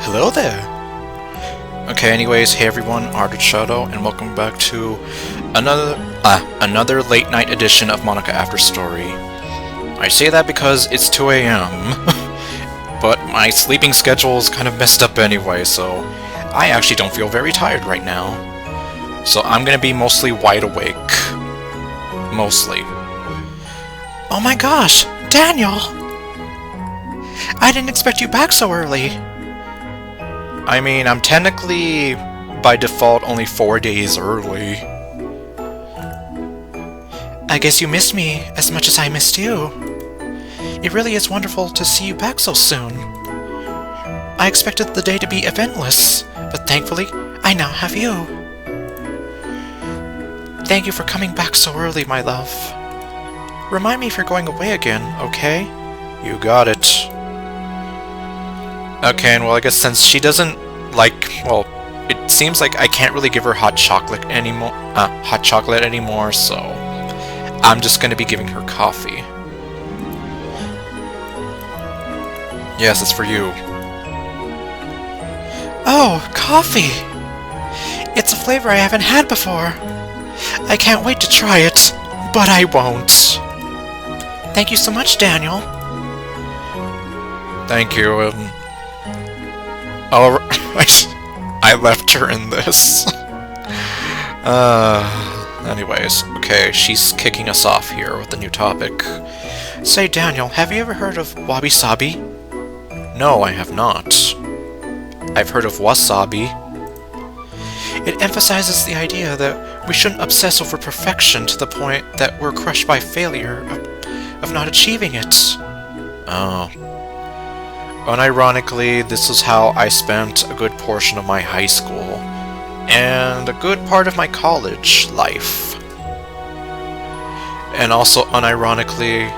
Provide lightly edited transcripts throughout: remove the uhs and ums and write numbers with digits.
Hello there! Okay, anyways, hey everyone, ArdrethShadow, and welcome back to another late night edition of Monika After Story. I say that because it's 2 AM, but my sleeping schedule is kind of messed up anyway, so I actually don't feel very tired right now. So I'm gonna be mostly wide awake. Mostly. Oh my gosh! Daniel! I didn't expect you back so early! I mean, I'm technically, by default, only 4 days early. I guess you missed me as much as I missed you. It really is wonderful to see you back so soon. I expected the day to be eventless, but thankfully, I now have you. Thank you for coming back so early, my love. Remind me if you're going away again, okay? You got it. Okay, and well, I guess since she doesn't like, well, it seems like I can't really give her hot chocolate anymore, so I'm just gonna be giving her coffee. Yes, it's for you. Oh, coffee! It's a flavor I haven't had before. I can't wait to try it, but I won't. Thank you so much, Daniel. Thank you, Oh, I left her in this. Anyways, okay, she's kicking us off here with the new topic. Say, Daniel, have you ever heard of wabi-sabi? No, I have not. I've heard of wasabi. It emphasizes the idea that we shouldn't obsess over perfection to the point that we're crushed by failure of not achieving it. Oh. Unironically, this is how I spent a good portion of my high school, and a good part of my college life. And also, unironically,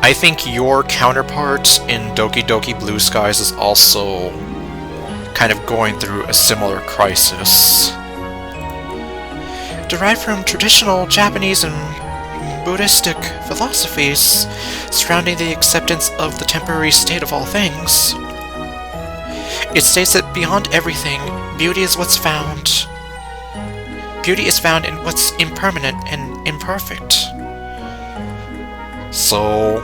I think your counterpart in Doki Doki Blue Skies is also kind of going through a similar crisis. Derived from traditional Japanese and Buddhistic philosophies surrounding the acceptance of the temporary state of all things. It states that beyond everything, beauty is what's found. Beauty is found in what's impermanent and imperfect. So,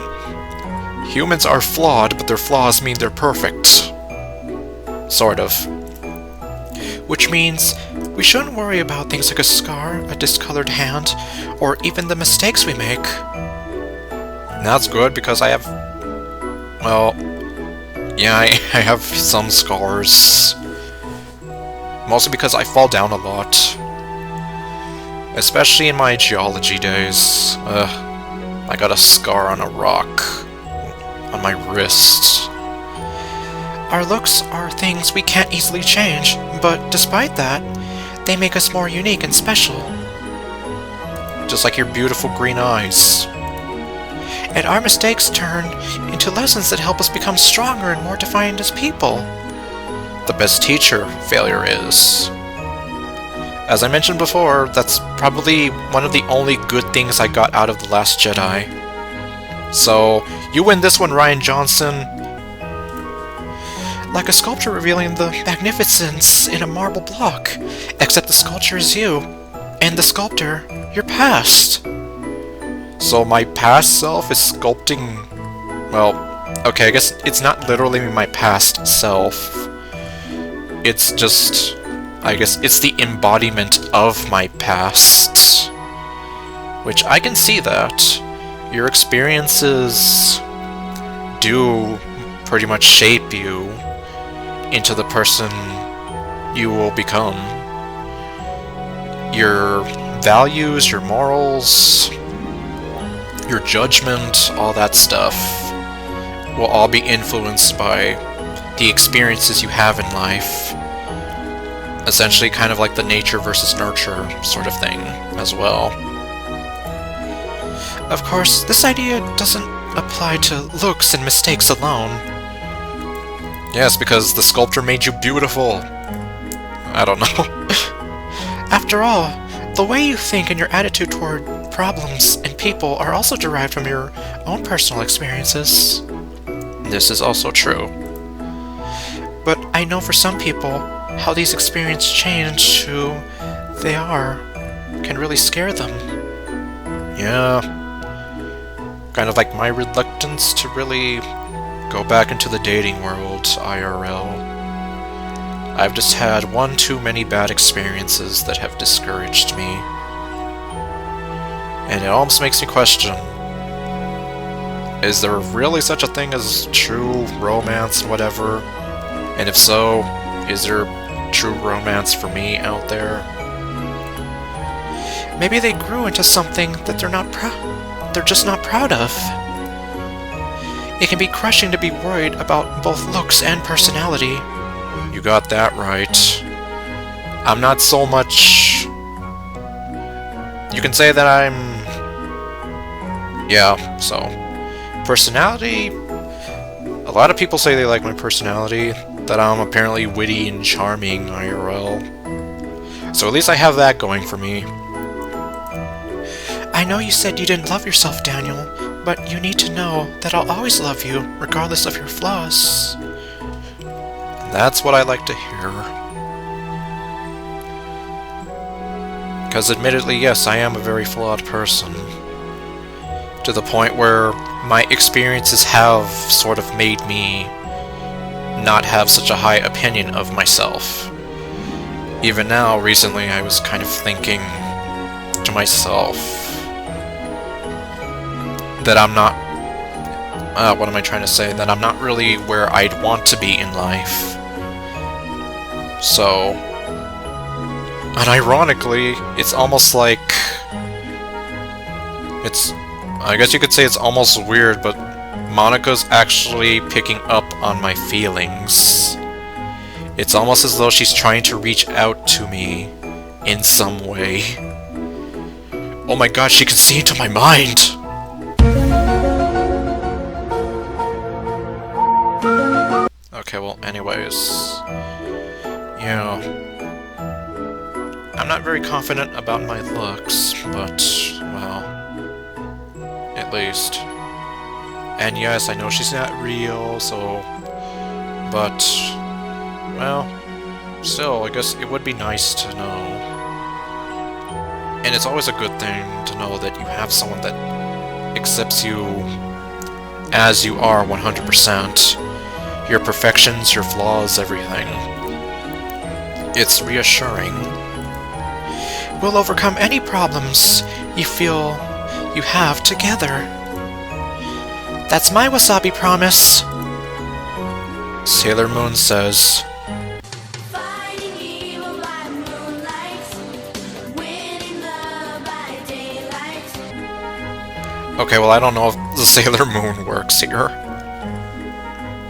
humans are flawed, but their flaws mean they're perfect. Sort of. Which means we shouldn't worry about things like a scar, a discolored hand, or even the mistakes we make. And that's good because I have... well... yeah, I have some scars. Mostly because I fall down a lot. Especially in my geology days. I got a scar on a rock. On my wrist. Our looks are things we can't easily change, but despite that, they make us more unique and special. Just like your beautiful green eyes. And our mistakes turn into lessons that help us become stronger and more defined as people. The best teacher failure is. As I mentioned before, that's probably one of the only good things I got out of The Last Jedi. So, you win this one, Rian Johnson. Like a sculpture revealing the magnificence in a marble block, except the sculpture is you, and the sculptor, your past. So my past self is sculpting... well, okay, I guess it's not literally my past self. It's just... I guess it's the embodiment of my past. Which I can see that. Your experiences do pretty much shape you into the person you will become. Your values, your morals, your judgment, all that stuff will all be influenced by the experiences you have in life. Essentially kind of like the nature versus nurture sort of thing as well. Of course, this idea doesn't apply to looks and mistakes alone. Yes, because the sculptor made you beautiful. I don't know. After all, the way you think and your attitude toward problems and people are also derived from your own personal experiences. This is also true. But I know for some people, how these experiences change who they are can really scare them. Yeah. Kind of like my reluctance to really go back into the dating world, IRL. I've just had one too many bad experiences that have discouraged me. And it almost makes me question, is there really such a thing as true romance and whatever? And if so, is there true romance for me out there? Maybe they grew into something that they're just not proud of. It can be crushing to be worried about both looks and personality. You got that right. I'm not so much... You can say that I'm... Yeah, so... Personality... A lot of people say they like my personality, that I'm apparently witty and charming, IRL. So at least I have that going for me. I know you said you didn't love yourself, Daniel, but you need to know that I'll always love you, regardless of your flaws. That's what I like to hear. Because admittedly, yes, I am a very flawed person. To the point where my experiences have sort of made me not have such a high opinion of myself. Even now, recently, I was kind of thinking to myself that I'm not... what am I trying to say? That I'm not really where I'd want to be in life. So... And ironically, it's almost like... I guess you could say it's almost weird, but Monika's actually picking up on my feelings. It's almost as though she's trying to reach out to me in some way. Oh my god, she can see into my mind! Okay, well, anyways... Yeah... I'm not very confident about my looks, but, well... At least. And yes, I know she's not real, so... But... Well... Still, I guess it would be nice to know. And it's always a good thing to know that you have someone that accepts you as you are 100%. Your perfections, your flaws, everything. It's reassuring. We'll overcome any problems you feel you have together. That's my wasabi promise. Sailor Moon says... Fighting evil by moonlight, winning love by daylight. Okay, well I don't know if the Sailor Moon works here.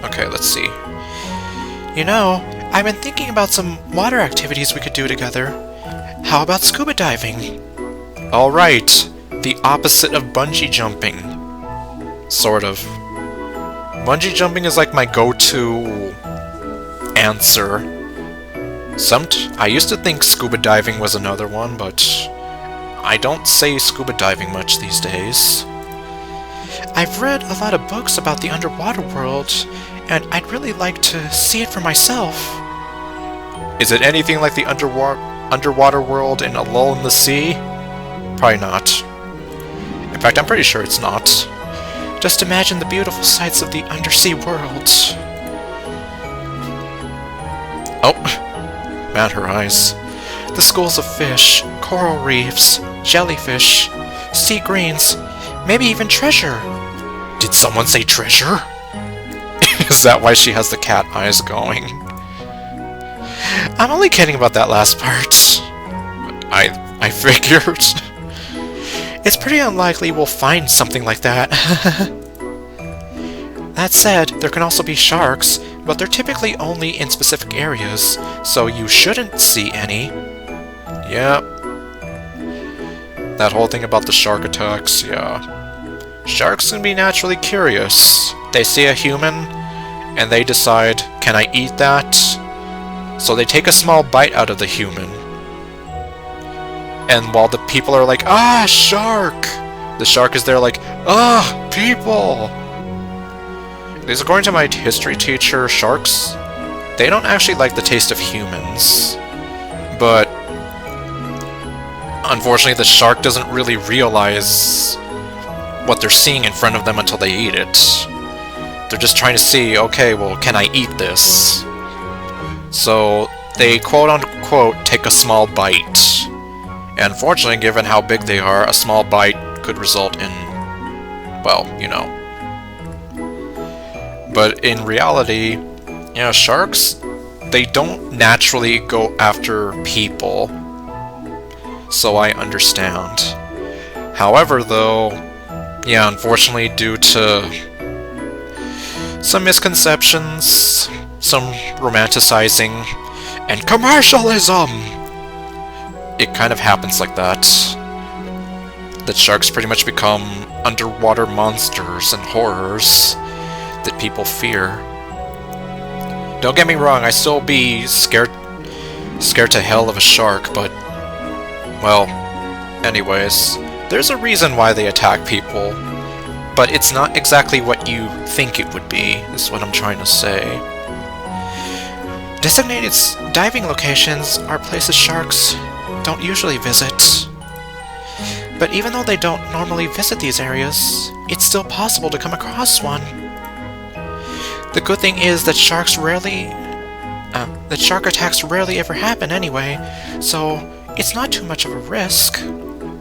Okay, let's see. You know, I've been thinking about some water activities we could do together. How about scuba diving? Alright, the opposite of bungee jumping. Sort of. Bungee jumping is like my go-to answer. I used to think scuba diving was another one, but I don't say scuba diving much these days. I've read a lot of books about the underwater world, and I'd really like to see it for myself. Is it anything like the underwater world in A Lull in the Sea? Probably not. In fact, I'm pretty sure it's not. Just imagine the beautiful sights of the undersea world. Oh, man, her eyes. The schools of fish, coral reefs, jellyfish, sea greens, maybe even treasure. Did someone say treasure? Is that why she has the cat eyes going? I'm only kidding about that last part. I figured. It's pretty unlikely we'll find something like that. That said, there can also be sharks, but they're typically only in specific areas, so you shouldn't see any. Yep. That whole thing about the shark attacks, yeah. sharks can be naturally curious. They see a human, and they decide, can I eat that? So they take a small bite out of the human. And while the people are like, ah, shark! The shark is there like, ah, people! Because according to my history teacher, sharks, they don't actually like the taste of humans. But unfortunately, the shark doesn't really realize what they're seeing in front of them until they eat it. They're just trying to see, okay, well, can I eat this? So they quote-unquote take a small bite. And unfortunately, given how big they are, a small bite could result in, well, you know. But in reality, you know, sharks, they don't naturally go after people. So I understand. However, though, yeah, unfortunately, due to some misconceptions, some romanticizing, and commercialism, it kind of happens like that. That sharks pretty much become underwater monsters and horrors that people fear. Don't get me wrong, I still be scared to hell of a shark, but, well, anyways, there's a reason why they attack people, but it's not exactly what you think it would be, is what I'm trying to say. Designated diving locations are places sharks don't usually visit. But even though they don't normally visit these areas, it's still possible to come across one. The good thing is that shark attacks rarely ever happen anyway, so it's not too much of a risk.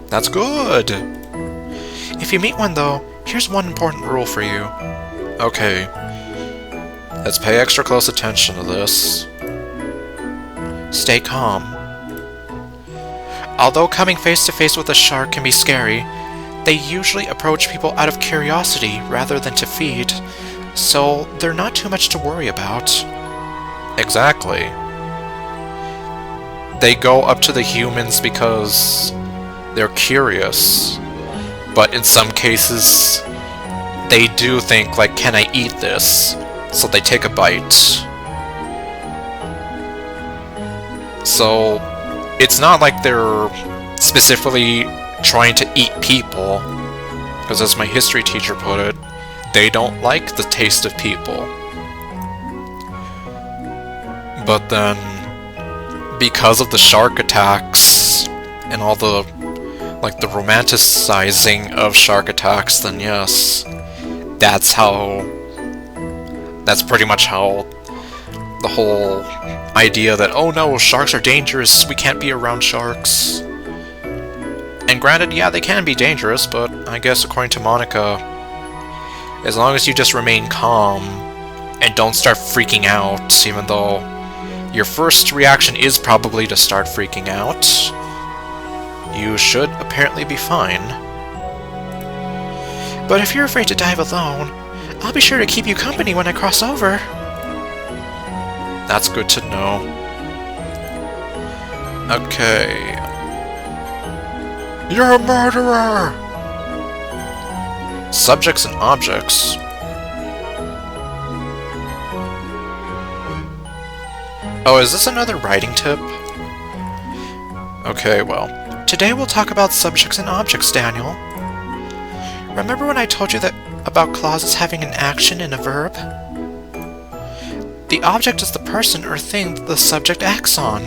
That's good! If you meet one though, here's one important rule for you. Okay, let's pay extra close attention to this. Stay calm. Although coming face to face with a shark can be scary, they usually approach people out of curiosity rather than to feed, so they're not too much to worry about. Exactly. They go up to the humans because they're curious, but in some cases, they do think, like, can I eat this? So they take a bite. So it's not like they're specifically trying to eat people, because as my history teacher put it, they don't like the taste of people. But then, because of the shark attacks and all the, like, the romanticizing of shark attacks, then yes, that's pretty much how the whole idea that, oh no, sharks are dangerous, we can't be around sharks. And granted, yeah, they can be dangerous, but I guess according to Monika, as long as you just remain calm and don't start freaking out, even though your first reaction is probably to start freaking out, you should apparently be fine. But if you're afraid to dive alone, I'll be sure to keep you company when I cross over. That's good to know. Okay. You're a murderer! Subjects and objects. Oh, is this another writing tip? Okay, well. Today we'll talk about subjects and objects, Daniel. Remember when I told you that about clauses having an action and a verb? The object is the person or thing that the subject acts on.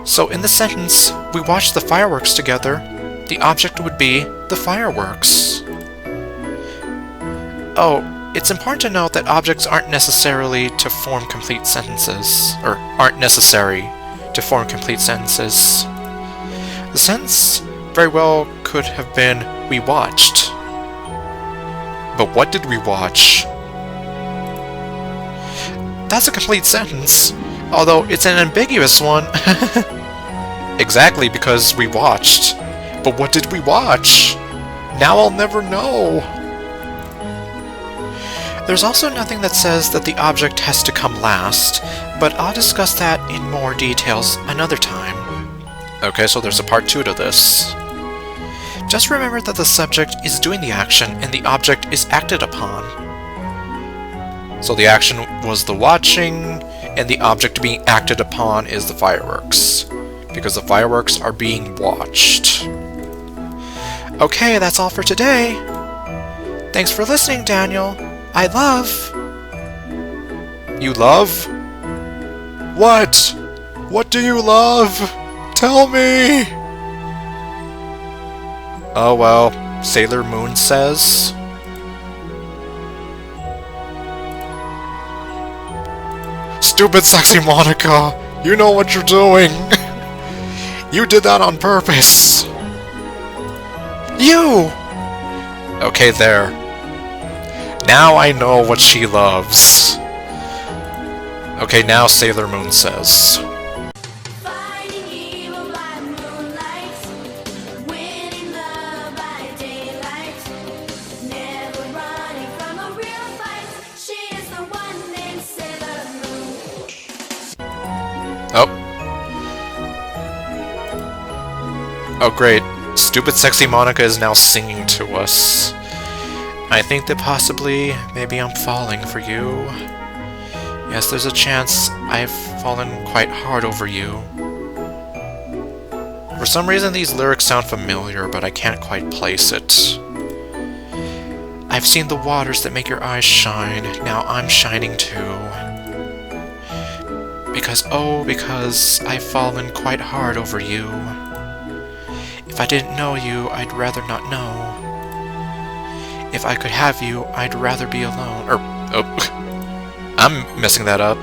So in the sentence, we watched the fireworks together, the object would be the fireworks. Oh, it's important to note that objects aren't necessarily to form complete sentences, or aren't necessary to form complete sentences. The sentence very well could have been, we watched. But what did we watch? That's a complete sentence, although it's an ambiguous one. Exactly, because we watched. But what did we watch? Now I'll never know. There's also nothing that says that the object has to come last, but I'll discuss that in more details another time. Okay, so there's a part 2 to this. Just remember that the subject is doing the action and the object is acted upon. So the action was the watching, and the object being acted upon is the fireworks, because the fireworks are being watched. Okay, that's all for today. Thanks for listening, Daniel. I love... You love? What? What do you love? Tell me! Oh well, Sailor Moon says... Stupid sexy Monika! You know what you're doing! You did that on purpose! You! Okay, there. Now I know what she loves. Okay, now Sailor Moon says... Oh great, stupid sexy Monika is now singing to us. I think that possibly, maybe I'm falling for you. Yes, there's a chance I've fallen quite hard over you. For some reason these lyrics sound familiar, but I can't quite place it. I've seen the waters that make your eyes shine, now I'm shining too. Because, oh, because I've fallen quite hard over you. If I didn't know you, I'd rather not know. If I could have you, I'd rather be alone. Oh, I'm messing that up.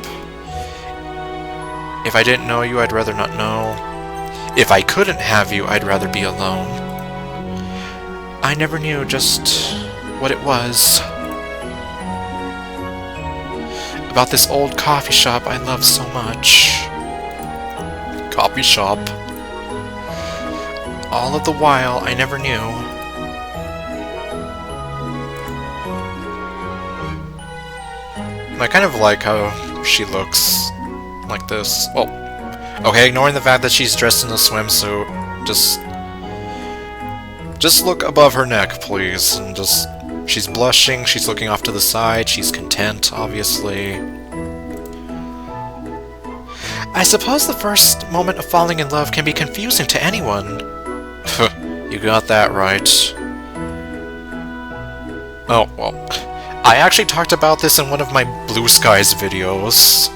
If I didn't know you, I'd rather not know. If I couldn't have you, I'd rather be alone. I never knew just what it was about this old coffee shop I love so much. Coffee shop? All of the while, I never knew. I kind of like how she looks like this. Well, okay, ignoring the fact that she's dressed in a swimsuit, just look above her neck, please, and just... She's blushing, she's looking off to the side, she's content, obviously. I suppose the first moment of falling in love can be confusing to anyone. You got that right. Oh, well. I actually talked about this in one of my Blue Skies videos.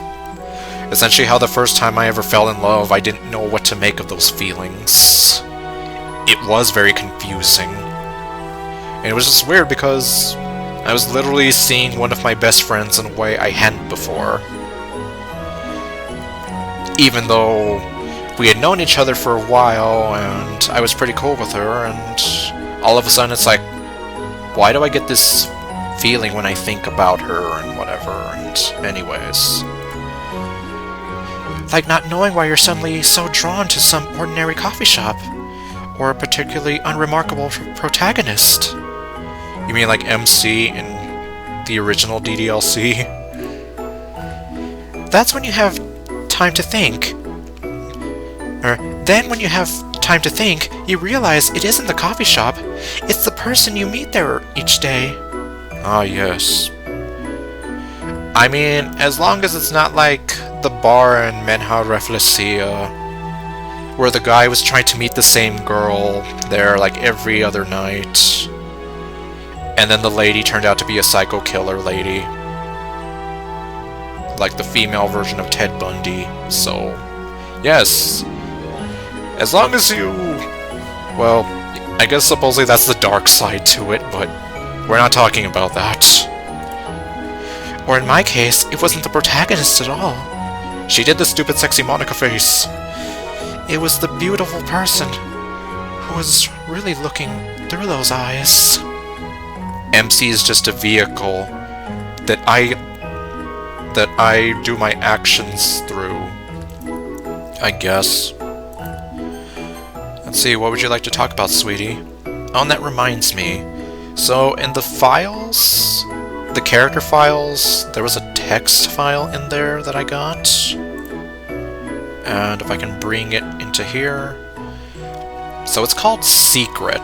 Essentially how the first time I ever fell in love, I didn't know what to make of those feelings. It was very confusing. And it was just weird because I was literally seeing one of my best friends in a way I hadn't before. Even though we had known each other for a while, and I was pretty cool with her, and all of a sudden it's like, why do I get this feeling when I think about her and whatever, and anyways. Like not knowing why you're suddenly so drawn to some ordinary coffee shop, or a particularly unremarkable protagonist. You mean like MC in the original DDLC? That's when you have time to think. Then when you have time to think, you realize it isn't the coffee shop, it's the person you meet there each day. Ah, yes. I mean, as long as it's not like the bar in Menha Reflesia, where the guy was trying to meet the same girl there like every other night, and then the lady turned out to be a psycho killer lady. Like the female version of Ted Bundy. So, yes. As long as you... Well, I guess supposedly that's the dark side to it, but we're not talking about that. Or in my case, it wasn't the protagonist at all. She did the stupid sexy Monika face. It was the beautiful person who was really looking through those eyes. MC is just a vehicle that I do my actions through, I guess. Let's see, what would you like to talk about, sweetie? Oh, and that reminds me. So, in the files, the character files, there was a text file in there that I got. And if I can bring it into here. So it's called Secret.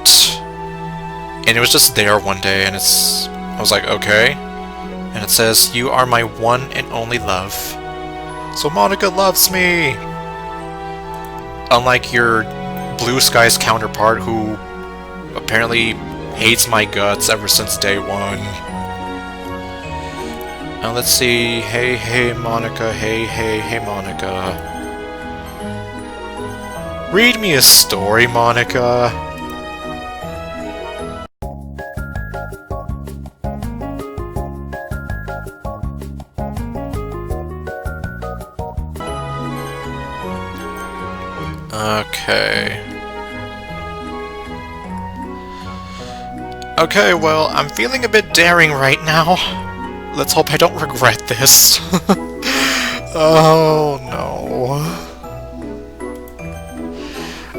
And it was just there one day, and I was like, okay. And it says, "You are my one and only love." So Monika loves me! Unlike your Blue Skies counterpart, who apparently hates my guts ever since day one. Now let's see. Hey, hey, Monika. Hey, hey, hey, Monika. Read me a story, Monika. Okay. Okay, well, I'm feeling a bit daring right now. Let's hope I don't regret this. Oh, no.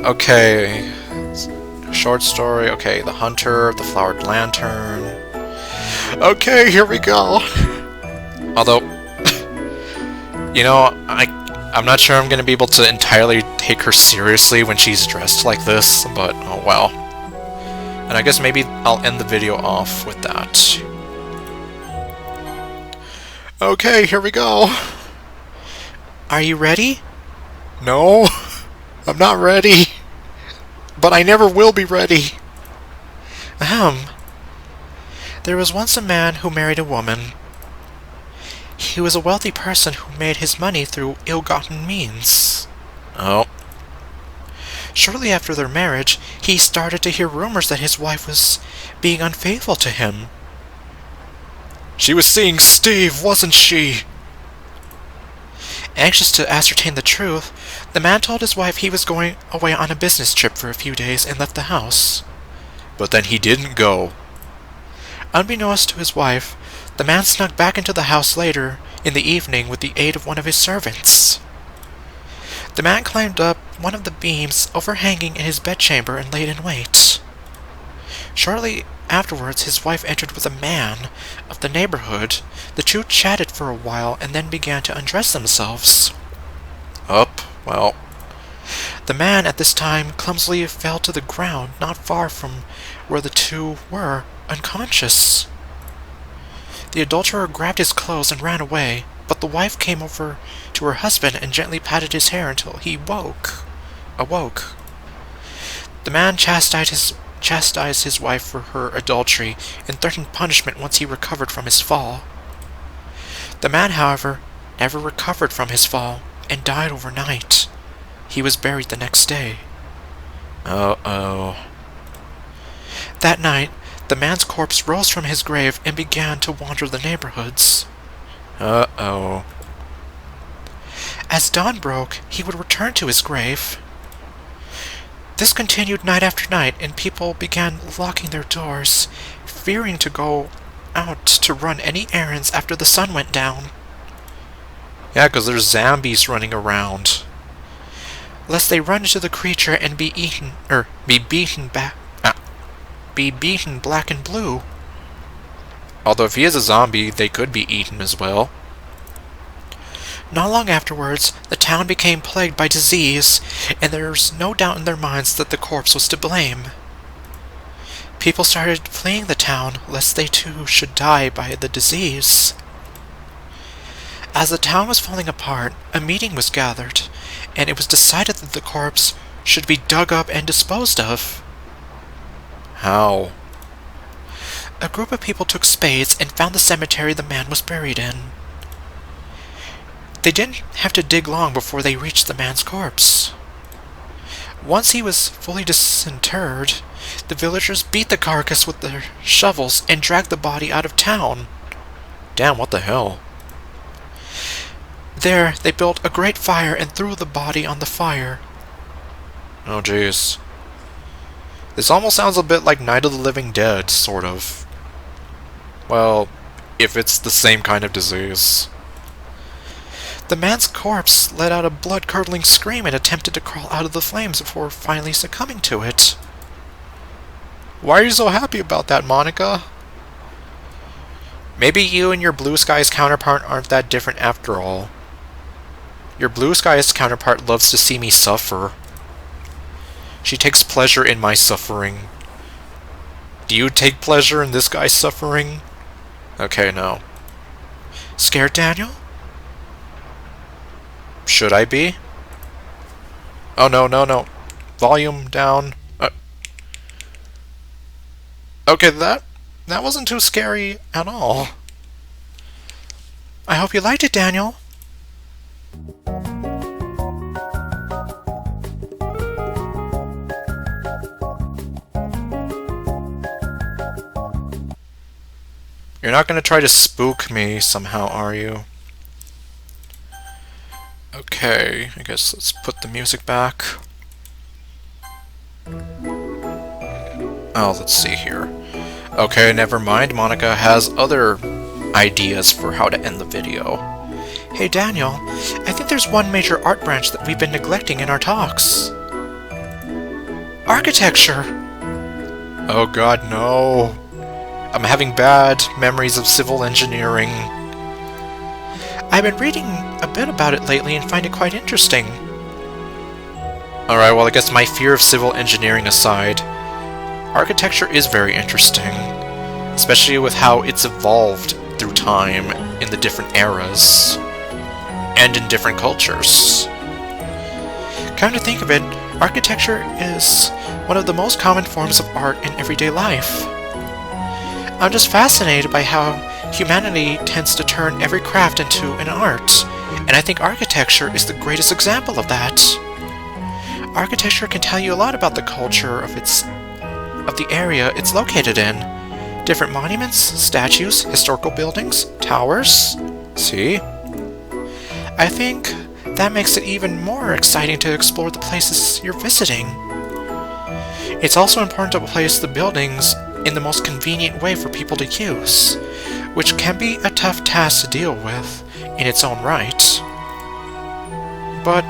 Okay. Short story. Okay, The Hunter, The Flowered Lantern. Okay, here we go. Although, you know, I'm not sure I'm going to be able to entirely take her seriously when she's dressed like this, but oh well. And I guess maybe I'll end the video off with that. Okay, here we go. Are you ready? No, I'm not ready. But I never will be ready. There was once a man who married a woman. He was a wealthy person who made his money through ill-gotten means. Oh. Shortly after their marriage, he started to hear rumors that his wife was being unfaithful to him. She was seeing Steve, wasn't she? Anxious to ascertain the truth, the man told his wife he was going away on a business trip for a few days and left the house. But then he didn't go. Unbeknownst to his wife, the man snuck back into the house later in the evening with the aid of one of his servants. The man climbed up one of the beams overhanging in his bedchamber and laid in wait. Shortly afterwards, his wife entered with a man of the neighborhood. The two chatted for a while and then began to undress themselves. Well. The man at this time clumsily fell to the ground not far from where the two were, unconscious. The adulterer grabbed his clothes and ran away, but the wife came over to her husband and gently patted his hair until he awoke. The man chastised his wife for her adultery and threatened punishment once he recovered from his fall. The man, however, never recovered from his fall and died overnight. He was buried the next day. Uh-oh. That night, the man's corpse rose from his grave and began to wander the neighborhoods. Uh-oh. As dawn broke, he would return to his grave. This continued night after night, and people began locking their doors, fearing to go out to run any errands after the sun went down. Yeah, 'cause there's zombies running around. Lest they run into the creature and be beaten black and blue. Although if he is a zombie, they could be eaten as well. Not long afterwards, the town became plagued by disease, and there was no doubt in their minds that the corpse was to blame. People started fleeing the town, lest they too should die by the disease. As the town was falling apart, a meeting was gathered, and it was decided that the corpse should be dug up and disposed of. How? A group of people took spades and found the cemetery the man was buried in. They didn't have to dig long before they reached the man's corpse. Once he was fully disinterred, the villagers beat the carcass with their shovels and dragged the body out of town. Damn, what the hell? There, they built a great fire and threw the body on the fire. Oh, jeez. This almost sounds a bit like Night of the Living Dead, sort of. Well, if it's the same kind of disease. The man's corpse let out a blood-curdling scream and attempted to crawl out of the flames before finally succumbing to it. Why are you so happy about that, Monika? Maybe you and your Blue Skies counterpart aren't that different after all. Your Blue Skies counterpart loves to see me suffer. She takes pleasure in my suffering. Do you take pleasure in this guy's suffering? Okay, no. Scared, Daniel? Should I be? Oh, no, no, no. Volume down. Okay, that wasn't too scary at all. I hope you liked it, Daniel. You're not gonna try to spook me somehow, are you? Okay, I guess let's put the music back. Oh, let's see here. Okay, never mind. Monika has other ideas for how to end the video. Hey Daniel, I think there's one major art branch that we've been neglecting in our talks. Architecture! Oh god, no. I'm having bad memories of civil engineering. I've been reading a bit about it lately and find it quite interesting. Alright, well I guess my fear of civil engineering aside, architecture is very interesting, especially with how it's evolved through time in the different eras, and in different cultures. Come to think of it, architecture is one of the most common forms of art in everyday life. I'm just fascinated by how humanity tends to turn every craft into an art, and I think architecture is the greatest example of that. Architecture can tell you a lot about the culture of the area it's located in. Different monuments, statues, historical buildings, towers. See? I think that makes it even more exciting to explore the places you're visiting. It's also important to place the buildings in the most convenient way for people to use, which can be a tough task to deal with in its own right. But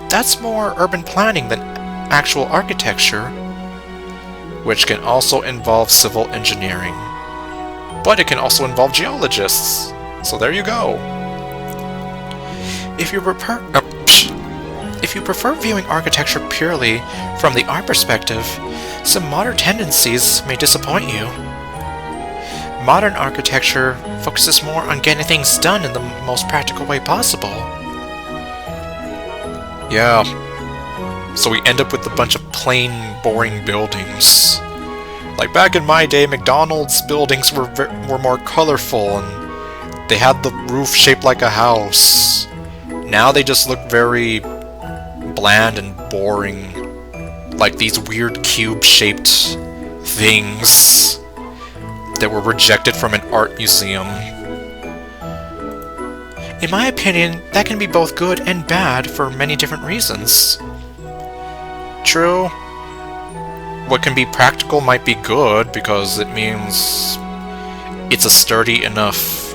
that's more urban planning than actual architecture, which can also involve civil engineering. But it can also involve geologists, so there you go. If you prefer viewing architecture purely from the art perspective, some modern tendencies may disappoint you. Modern architecture focuses more on getting things done in the most practical way possible. Yeah, so we end up with a bunch of plain, boring buildings. Like back in my day, McDonald's buildings were more colorful and they had the roof shaped like a house. Now they just look very bland and boring. Like these weird cube-shaped things that were rejected from an art museum. In my opinion, that can be both good and bad for many different reasons. True, what can be practical might be good because it means it's a sturdy enough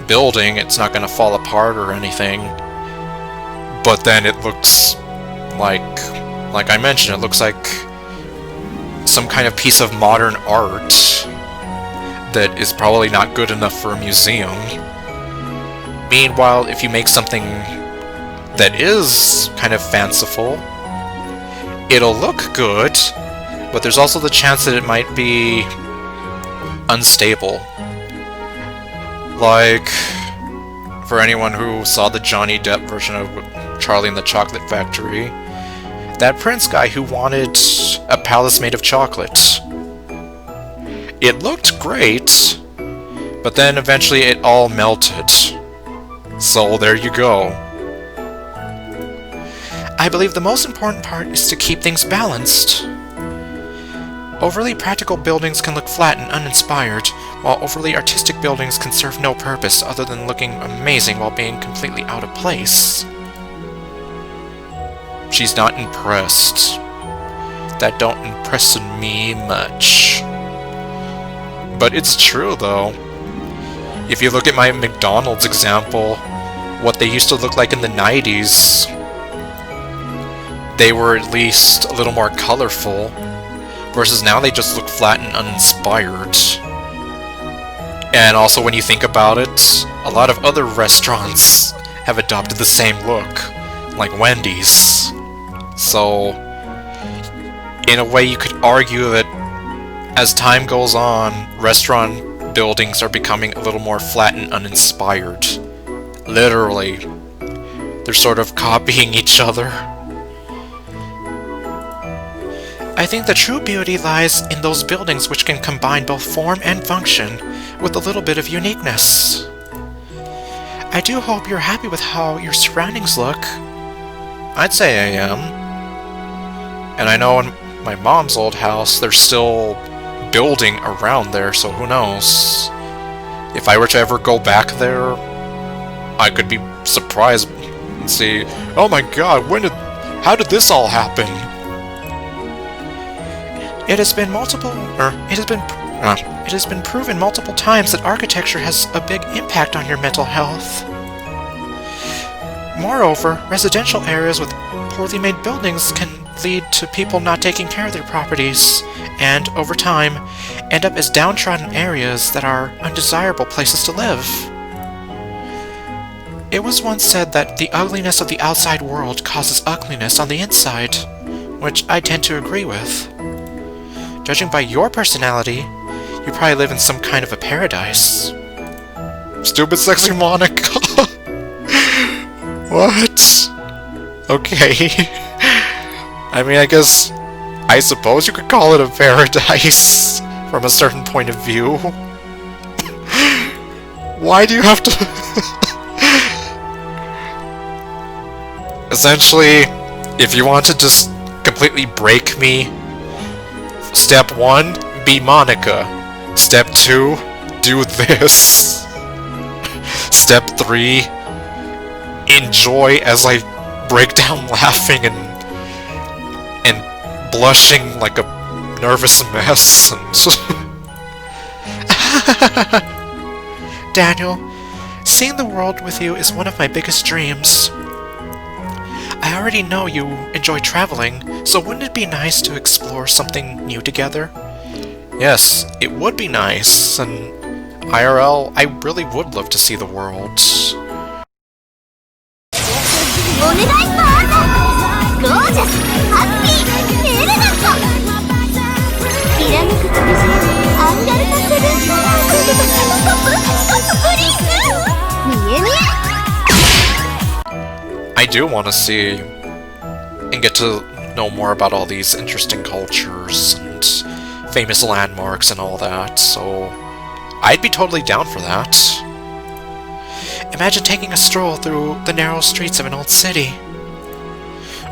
building, it's not going to fall apart or anything. But then it looks like I mentioned, it looks like some kind of piece of modern art that is probably not good enough for a museum. Meanwhile, if you make something that is kind of fanciful, it'll look good, but there's also the chance that it might be unstable. Like, for anyone who saw the Johnny Depp version of Charlie and the Chocolate Factory, that prince guy who wanted a palace made of chocolate. It looked great, but then eventually it all melted. So there you go. I believe the most important part is to keep things balanced. Overly practical buildings can look flat and uninspired, while overly artistic buildings can serve no purpose other than looking amazing while being completely out of place. She's not impressed. That don't impress me much. But it's true, though. If you look at my McDonald's example, what they used to look like in the 90s, they were at least a little more colorful, versus now they just look flat and uninspired. And also, when you think about it, a lot of other restaurants have adopted the same look, like Wendy's. So, in a way, you could argue that as time goes on, restaurant buildings are becoming a little more flat and uninspired. Literally. They're sort of copying each other. I think the true beauty lies in those buildings which can combine both form and function with a little bit of uniqueness. I do hope you're happy with how your surroundings look. I'd say I am. And I know in my mom's old house, they're still building around there, so who knows? If I were to ever go back there, I could be surprised and see, oh my god, how did this all happen? It has been proven multiple times that architecture has a big impact on your mental health. Moreover, residential areas with poorly made buildings can lead to people not taking care of their properties, and, over time, end up as downtrodden areas that are undesirable places to live. It was once said that the ugliness of the outside world causes ugliness on the inside, which I tend to agree with. Judging by your personality, you probably live in some kind of a paradise. Stupid sexy Monika! What? Okay. I mean, I suppose you could call it a paradise from a certain point of view. Why do you have to... Essentially, if you want to just completely break me, Step 1, be Monika. Step 2, do this. Step 3, enjoy as I break down laughing and blushing like a nervous mess. Daniel, seeing the world with you is one of my biggest dreams. I already know you enjoy traveling, so wouldn't it be nice to explore something new together? Yes, it would be nice, and IRL, I really would love to see the world. I do want to see and get to know more about all these interesting cultures and famous landmarks and all that, so I'd be totally down for that. Imagine taking a stroll through the narrow streets of an old city,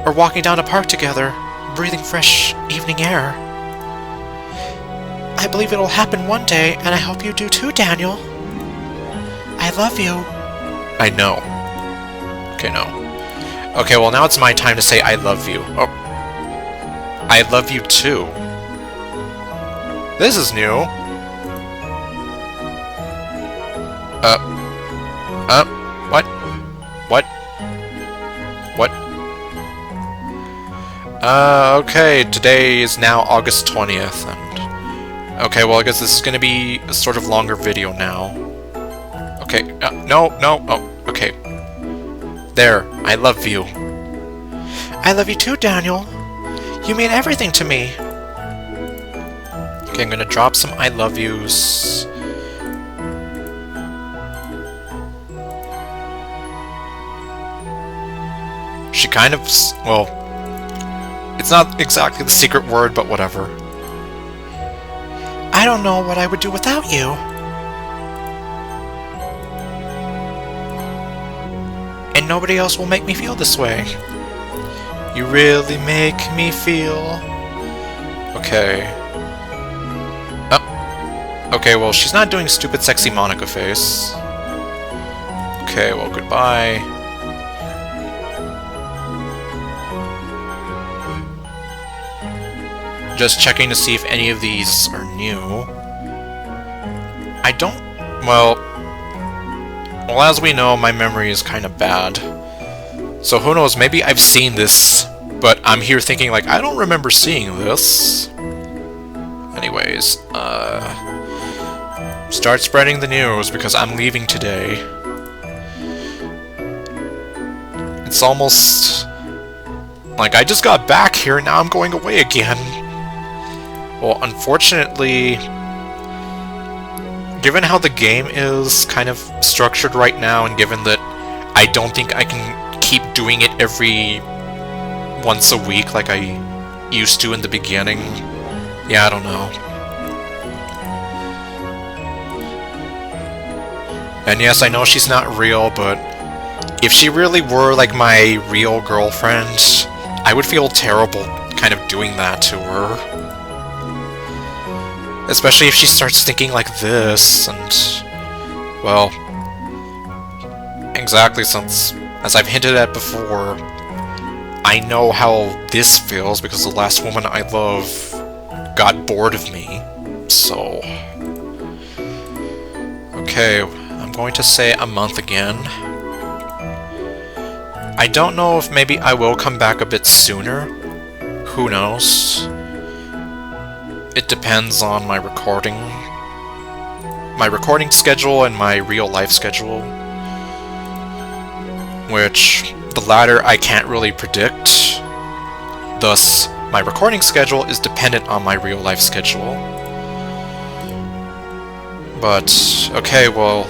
or walking down a park together, breathing fresh evening air. I believe it'll happen one day, and I hope you do too, Daniel. I love you. I know. Okay, no. Okay, well now it's my time to say I love you. Oh. I love you too. This is new. What? What? What? Okay, today is now August 20th, and... Okay, well I guess this is gonna be a sort of longer video now. Okay, no, oh, okay. There, I love you. I love you too, Daniel. You mean everything to me. Okay, I'm gonna drop some I love yous. She kind of, well, it's not exactly the secret word, but whatever. I don't know what I would do without you. And nobody else will make me feel this way. You really make me feel... Okay. Oh. Okay, well, she's not doing stupid sexy Monika face. Okay, well, goodbye. Just checking to see if any of these are new. I don't... Well, as we know, my memory is kind of bad. So who knows, maybe I've seen this, but I'm here thinking, like, I don't remember seeing this. Anyways, start spreading the news, because I'm leaving today. It's almost... like, I just got back here, and now I'm going away again. Well, unfortunately, given how the game is kind of structured right now, and given that I don't think I can keep doing it every once a week like I used to in the beginning, yeah, I don't know. And yes, I know she's not real, but if she really were like my real girlfriend, I would feel terrible kind of doing that to her. Especially if she starts thinking like this, and, well, exactly, since, as I've hinted at before, I know how this feels because the last woman I love got bored of me, so... Okay, I'm going to say a month again. I don't know if maybe I will come back a bit sooner. Who knows? It depends on my recording schedule and my real life schedule, which the latter I can't really predict. Thus, my recording schedule is dependent on my real life schedule. But, okay, well,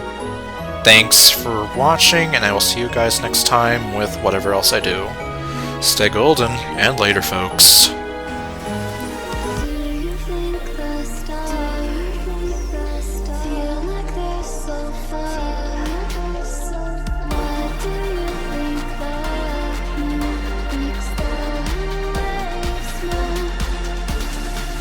thanks for watching, and I will see you guys next time with whatever else I do. Stay golden, and later, folks.